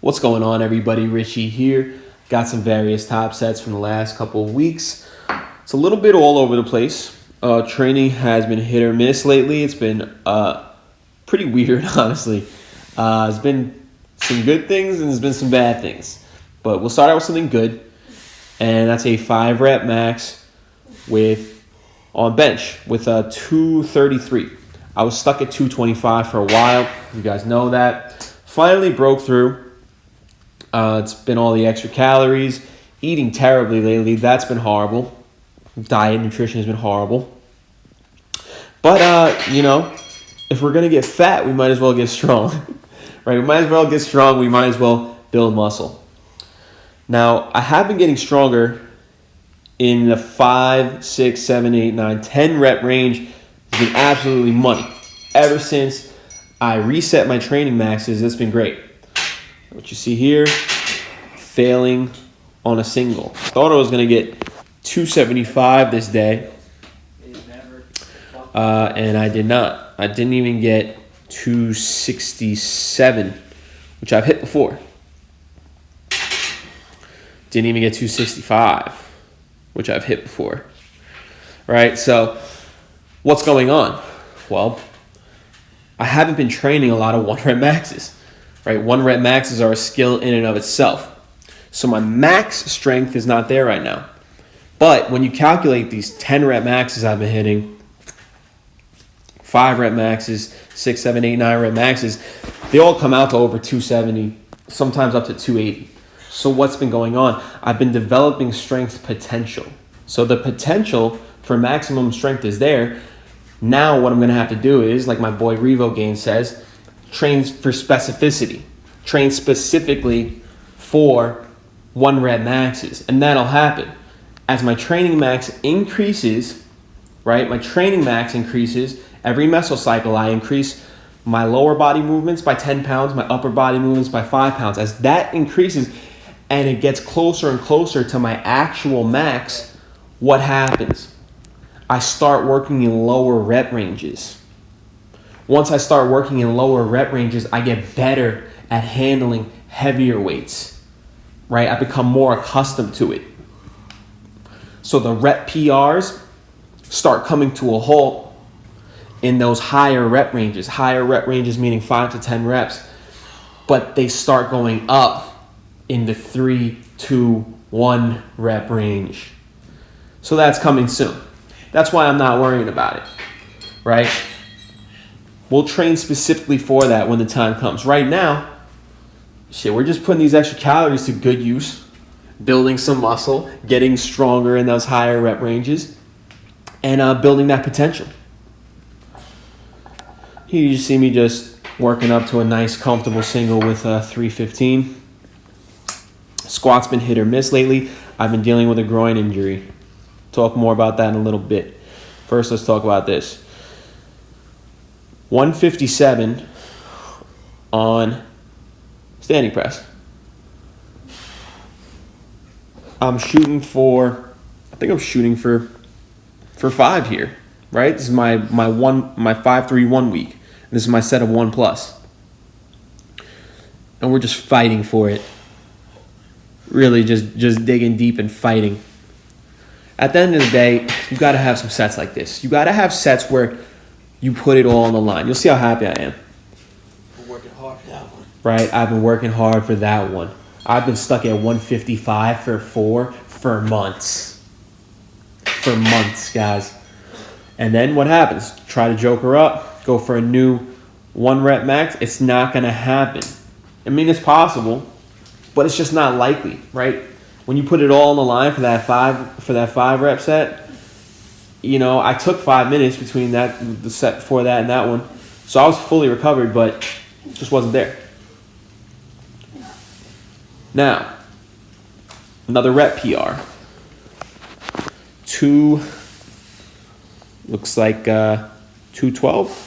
What's going on, everybody? Richie here. Got some various top sets from the last couple of weeks. It's a little bit all over the place. Training has been hit or miss lately. It's been pretty weird, honestly. There's been some good things and there's been some bad things. But we'll start out with something good, and that's a 5-rep max on bench with a 233. I was stuck at 225 for a while. You guys know that. Finally broke through. It's been all the extra calories, eating terribly lately. That's been horrible. Diet, nutrition has been horrible. But, if we're going to get fat, we might as well get strong. Right? We might as well get strong. We might as well build muscle. Now, I have been getting stronger in the 5, 6, 7, 8, 9, 10 rep range. It's been absolutely money. Ever since I reset my training maxes, it's been great. What you see here, failing on a single. Thought I was going to get 275 this day, and I did not. I didn't even get 267, which I've hit before. Didn't even get 265, which I've hit before. Right? So, what's going on? Well, I haven't been training a lot of 1-rep maxes. Right? 1-rep maxes are a skill in and of itself. So my max strength is not there right now. But when you calculate these 10-rep maxes I've been hitting, 5-rep maxes, 6, 7, 8, 9-rep maxes, they all come out to over 270, sometimes up to 280. So what's been going on? I've been developing strength potential. So the potential for maximum strength is there. Now what I'm going to have to do is, like my boy Revo Gain says, train for specificity. Train specifically for 1-rep maxes. And that'll happen. As my training max increases, right? My training max increases. Every mesocycle, I increase my lower body movements by 10 pounds, my upper body movements by 5 pounds. As that increases and it gets closer and closer to my actual max, what happens? I start working in lower rep ranges. Once I start working in lower rep ranges, I get better at handling heavier weights, right? I become more accustomed to it. So the rep PRs start coming to a halt in those higher rep ranges. Higher rep ranges meaning 5 to 10 reps. But they start going up in the 3, 2, 1 rep range. So that's coming soon. That's why I'm not worrying about it, right? We'll train specifically for that when the time comes. Right now, we're just putting these extra calories to good use, building some muscle, getting stronger in those higher rep ranges, and building that potential. Here you see me just working up to a nice, comfortable single with 315. Squat's been hit or miss lately. I've been dealing with a groin injury. Talk more about that in a little bit. First, let's talk about this. 157 on standing press. I'm shooting for 5 here, right? This is my 5-3-1 week. This is my set of 1+. And we're just fighting for it. Really just digging deep and fighting. At the end of the day, you got to have some sets like this. You got to have sets where you put it all on the line. You'll see how happy I am. We're working hard for that one. Right? I've been working hard for that one. I've been stuck at 155 for months. For months, guys. And then what happens? Try to joke her up. Go for a new 1-rep max. It's not going to happen. I mean, it's possible, but it's just not likely, right? When you put it all on the line for that 5-rep set, I took 5 minutes between the set before that and that one. So I was fully recovered, but it just wasn't there. Now, another rep PR. Looks like 212.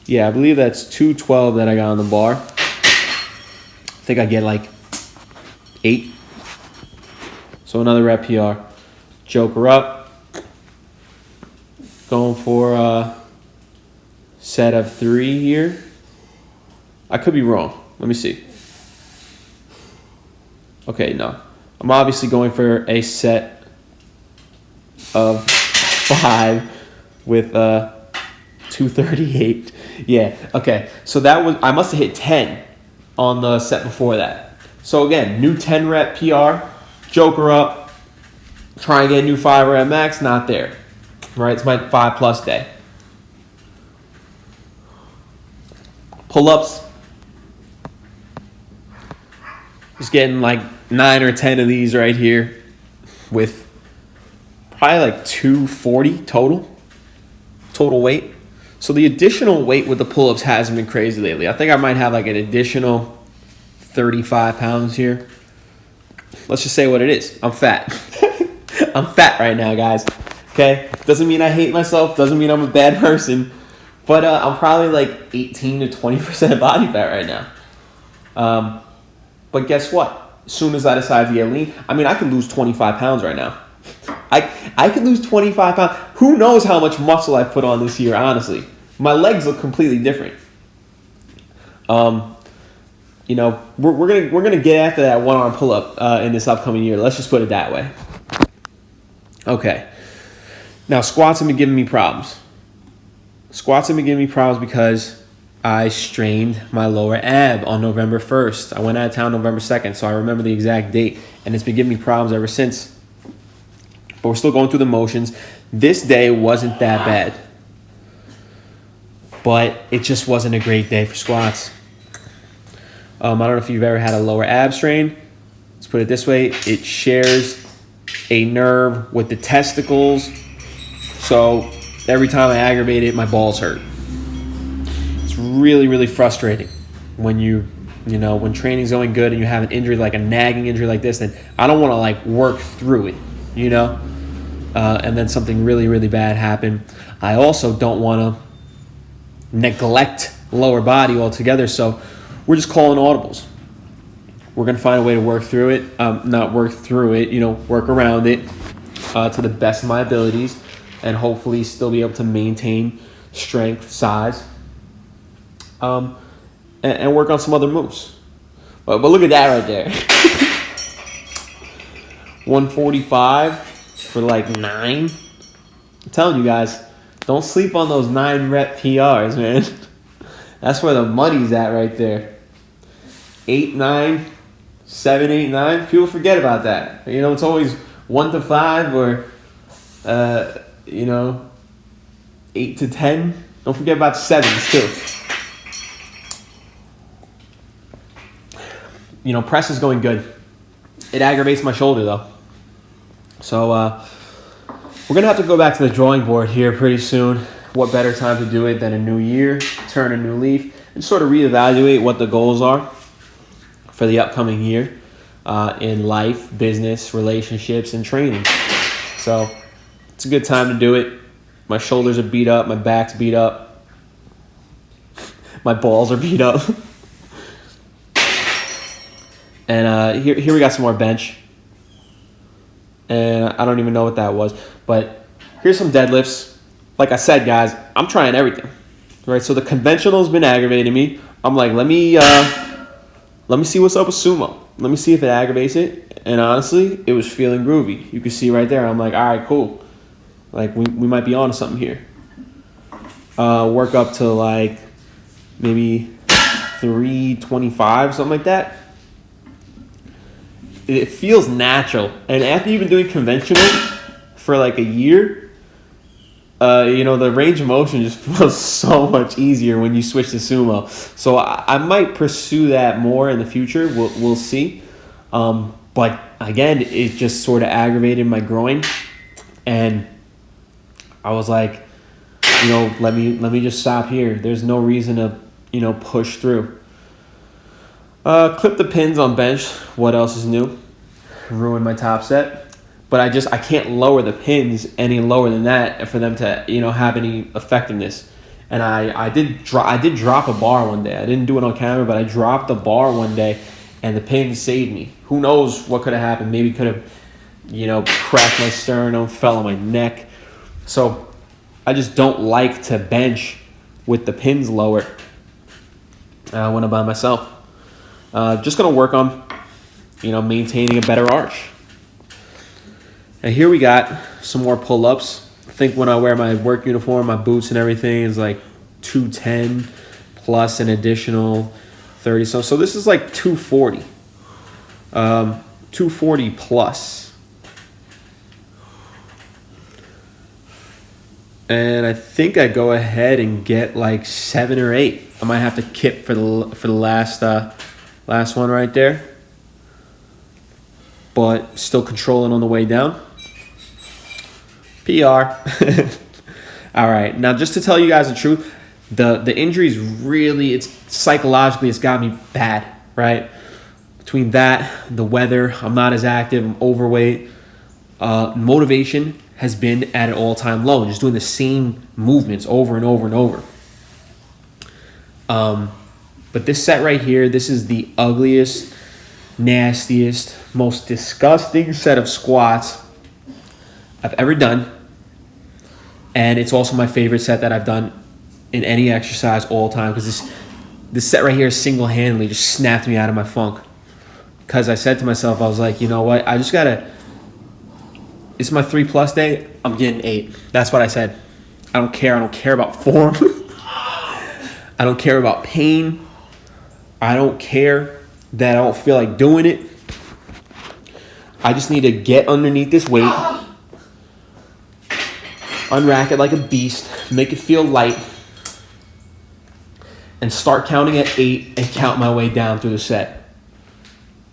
Yeah, I believe that's 212 that I got on the bar. I think I get like 8. So another rep PR. Joke her up. Going for a set of 3 here. I could be wrong. Let me see. Okay, no. I'm obviously going for a set of 5 with 238. Yeah, okay. So I must have hit 10 on the set before that. So again, new 10 rep PR, joker up, try and get a new 5 rep max, not there. Right, it's my 5+ day. Pull-ups, just getting like 9 or 10 of these right here with probably like 240 total weight. So the additional weight with the pull-ups hasn't been crazy lately. I think I might have like an additional 35 pounds here. Let's just say what it is. I'm fat. I'm fat right now, guys. Okay? Doesn't mean I hate myself. Doesn't mean I'm a bad person. But I'm probably like 18 to 20% body fat right now. But guess what? As soon as I decide to get lean, I mean, I can lose 25 pounds right now. I could lose 25 pounds. Who knows how much muscle I put on this year, honestly. My legs look completely different. You know, we're gonna get after that one-arm pull-up in this upcoming year. Let's just put it that way. Okay. Now, squats have been giving me problems. Squats have been giving me problems because I strained my lower ab on November 1st. I went out of town November 2nd, so I remember the exact date, and it's been giving me problems ever since. But we're still going through the motions. This day wasn't that bad, but it just wasn't a great day for squats. I don't know if you've ever had a lower ab strain. Let's put it this way. It shares a nerve with the testicles. So every time I aggravate it, my balls hurt. It's really, really frustrating when when training's going good and you have an injury, like a nagging injury like this, then I don't want to like work through it, and then something really, really bad happened. I also don't want to neglect lower body altogether. So we're just calling audibles. We're going to find a way to work through it. Not work through it, work around it to the best of my abilities and hopefully still be able to maintain strength, size, and work on some other moves. But look at that right there. 145 for like 9. I'm telling you guys, don't sleep on those 9 rep PRs, man. That's where the money's at right there. 8, 9, 7, 8, 9. People forget about that. It's always 1 to 5 or 8 to 10. Don't forget about 7s too. Press is going good. It aggravates my shoulder though. So we're going to have to go back to the drawing board here pretty soon. What better time to do it than a new year, turn a new leaf, and sort of reevaluate what the goals are for the upcoming year in life, business, relationships, and training. So it's a good time to do it. My shoulders are beat up. My back's beat up. My balls are beat up. And here we got some more bench. And I don't even know what that was. But here's some deadlifts. Like I said, guys, I'm trying everything. Right? So the conventional's been aggravating me. I'm like, let me see what's up with sumo. Let me see if it aggravates it. And honestly, it was feeling groovy. You can see right there. I'm like, all right, cool. Like, we might be on to something here. Work up to like maybe 325, something like that. It feels natural. And after you've been doing conventional for like a year, the range of motion just feels so much easier when you switch to sumo. So I might pursue that more in the future. We'll see. But again, it just sort of aggravated my groin, and I was like, let me just stop here. There's no reason to push through. Clip the pins on bench. What else is new? Ruined my top set. But I can't lower the pins any lower than that for them to have any effectiveness. And I did drop a bar one day. I didn't do it on camera, but I dropped a bar one day, and the pins saved me. Who knows what could have happened? Maybe could have cracked my sternum, fell on my neck. So I just don't like to bench with the pins lower when I'm by myself. Just going to work on, maintaining a better arch. And here we got some more pull-ups. I think when I wear my work uniform, my boots and everything is like 210 plus an additional 30. So this is like 240. 240 plus. And I think I go ahead and get like 7 or 8. I might have to kip for the last one right there. But still controlling on the way down. PR. All right. Now, just to tell you guys the truth, the injury is really, psychologically, it's got me bad, right? Between that, the weather, I'm not as active, I'm overweight. Motivation has been at an all-time low, just doing the same movements over and over and over. But this set right here, this is the ugliest, nastiest, most disgusting set of squats I've ever done. And it's also my favorite set that I've done in any exercise all time, because this set right here single-handedly just snapped me out of my funk. Because I said to myself, I was like, you know what, I just gotta, it's my 3+ day, I'm getting 8. That's what I said. I don't care about form. I don't care about pain. I don't care that I don't feel like doing it. I just need to get underneath this weight, unrack it like a beast, make it feel light, and start counting at 8 and count my way down through the set.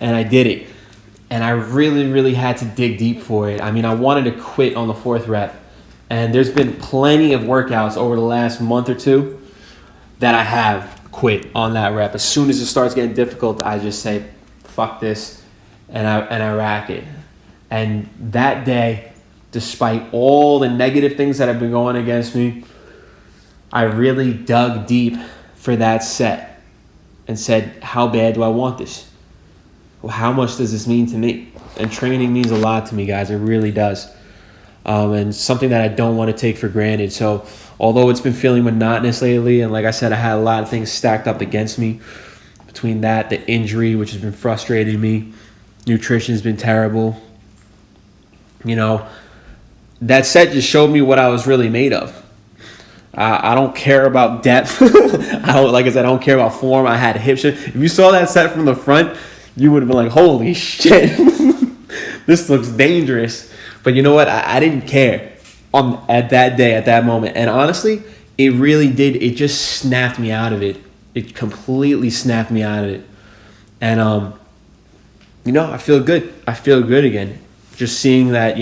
And I did it. And I really, really had to dig deep for it. I mean, I wanted to quit on the 4th rep. And there's been plenty of workouts over the last month or two that I have quit on that rep. As soon as it starts getting difficult, I just say, fuck this, and I rack it. And that day, despite all the negative things that have been going against me, I really dug deep for that set and said, how bad do I want this? Well, how much does this mean to me? And training means a lot to me, guys. It really does. And something that I don't want to take for granted. So although it's been feeling monotonous lately, and like I said, I had a lot of things stacked up against me. Between that, the injury, which has been frustrating me, nutrition has been terrible. That set just showed me what I was really made of. I don't care about depth. I don't care about form. I had hip shift. If you saw that set from the front, you would have been like, holy shit, this looks dangerous. But you know what? I didn't care at that day, at that moment. And honestly, it really did. It just snapped me out of it. It completely snapped me out of it. And, I feel good. I feel good again. Just seeing that,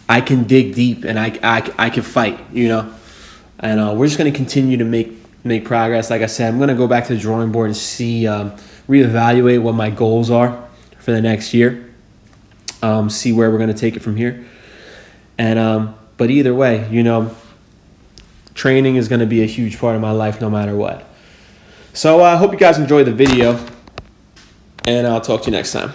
I can dig deep and I can fight, And we're just going to continue to make progress. Like I said, I'm going to go back to the drawing board and see, reevaluate what my goals are for the next year. See where we're going to take it from here. And but either way, training is going to be a huge part of my life no matter what. So I hope you guys enjoyed the video, and I'll talk to you next time.